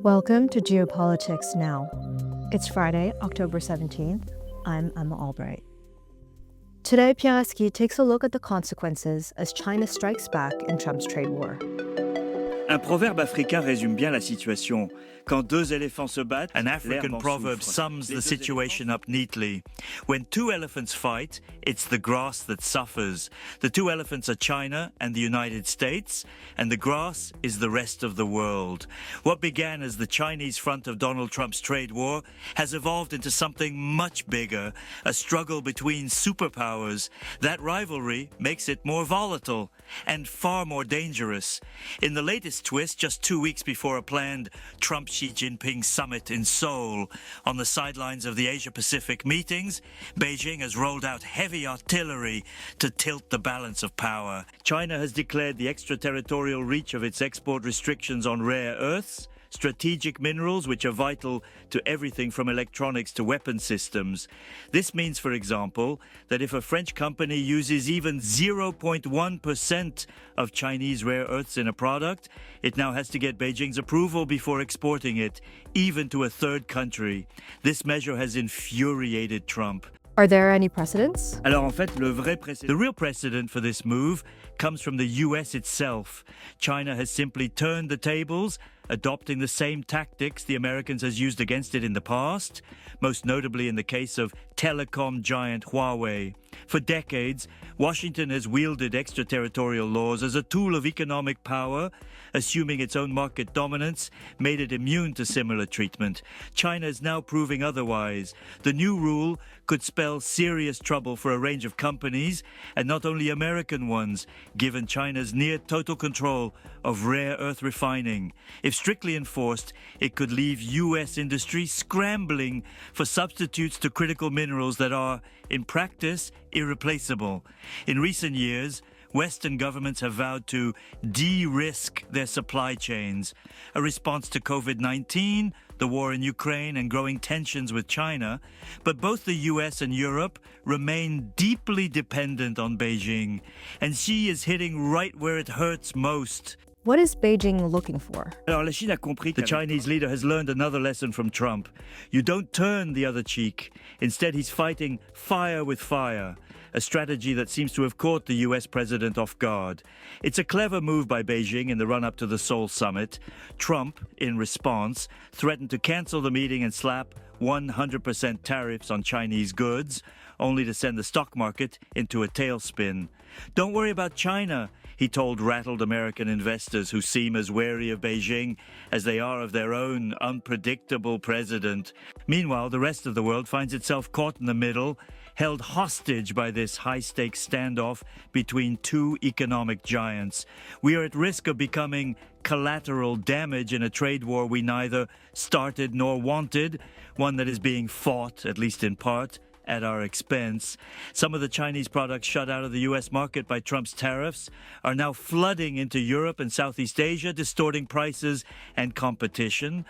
Welcome to Geopolitics Now. It's Friday, October 17th. I'm Emma Albright. Today, Pierre Haski takes a look at the consequences as China strikes back in Trump's trade war. Un proverbe africain résume bien la situation. Quand deux éléphants se battent, An African proverb sums the situation up neatly. When two elephants fight, it's the grass that suffers. The two elephants are China and the United States, and the grass is the rest of the world. What began as the Chinese front of Donald Trump's trade war has evolved into something much bigger, a struggle between superpowers. That rivalry makes it more volatile and far more dangerous. In the latest twist, just 2 weeks before a planned Trump-Xi Jinping summit in Seoul, on the sidelines of the Asia-Pacific meetings, Beijing has rolled out heavy artillery to tilt the balance of power. China has declared the extraterritorial reach of its export restrictions on rare earths, strategic minerals which are vital to everything from electronics to weapon systems. This means, for example, that if a French company uses even 0.1% of Chinese rare earths in a product, it now has to get Beijing's approval before exporting it, even to a third country. This measure has infuriated Trump. Are there any precedents? Alors en fait, The real precedent for this move comes from the US itself. China has simply turned the tables, adopting the same tactics the Americans has used against it in the past, most notably in the case of telecom giant Huawei. For decades, Washington has wielded extraterritorial laws as a tool of economic power, assuming its own market dominance made it immune to similar treatment. China is now proving otherwise. The new rule could spell serious trouble for a range of companies, and not only American ones, given China's near total control of rare earth refining. If strictly enforced, it could leave U.S. industry scrambling for substitutes to critical minerals that are, in practice, irreplaceable. In recent years, Western governments have vowed to de-risk their supply chains, a response to COVID-19, the war in Ukraine, and growing tensions with China. But both the US and Europe remain deeply dependent on Beijing, and Xi is hitting right where it hurts most. What is Beijing looking for? Alors la Chine a compris The Chinese leader has learned another lesson from Trump. You don't turn the other cheek. Instead, he's fighting fire with fire, a strategy that seems to have caught the US president off guard. It's a clever move by Beijing in the run-up to the Seoul summit. Trump, in response, threatened to cancel the meeting and slap 100% tariffs on Chinese goods, only to send the stock market into a tailspin. Don't worry about China, he told rattled American investors who seem as wary of Beijing as they are of their own unpredictable president. Meanwhile, the rest of the world finds itself caught in the middle, held hostage by this high-stakes standoff between two economic giants. We are at risk of becoming collateral damage in a trade war we neither started nor wanted, one that is being fought, at least in part, at our expense. Some of the Chinese products shut out of the U.S. market by Trump's tariffs are now flooding into Europe and Southeast Asia, distorting prices and competition.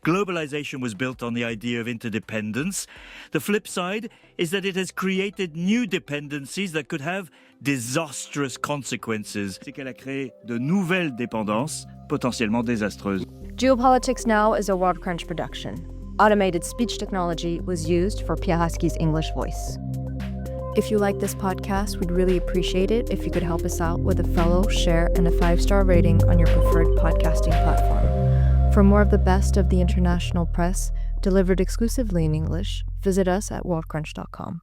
Globalization was built on the idea of interdependence. The flip side is that it has created new dependencies that could have disastrous consequences. C'est qu'elle a créé de nouvelles dépendances potentiellement désastreuses. Geopolitics Now is a World Crunch production. Automated speech technology was used for Pierre Haski's English voice. If you like this podcast, we'd really appreciate it if you could help us out with a follow, share, and a 5-star rating on your preferred podcasting platform. For more of the best of the international press, delivered exclusively in English, visit us at worldcrunch.com.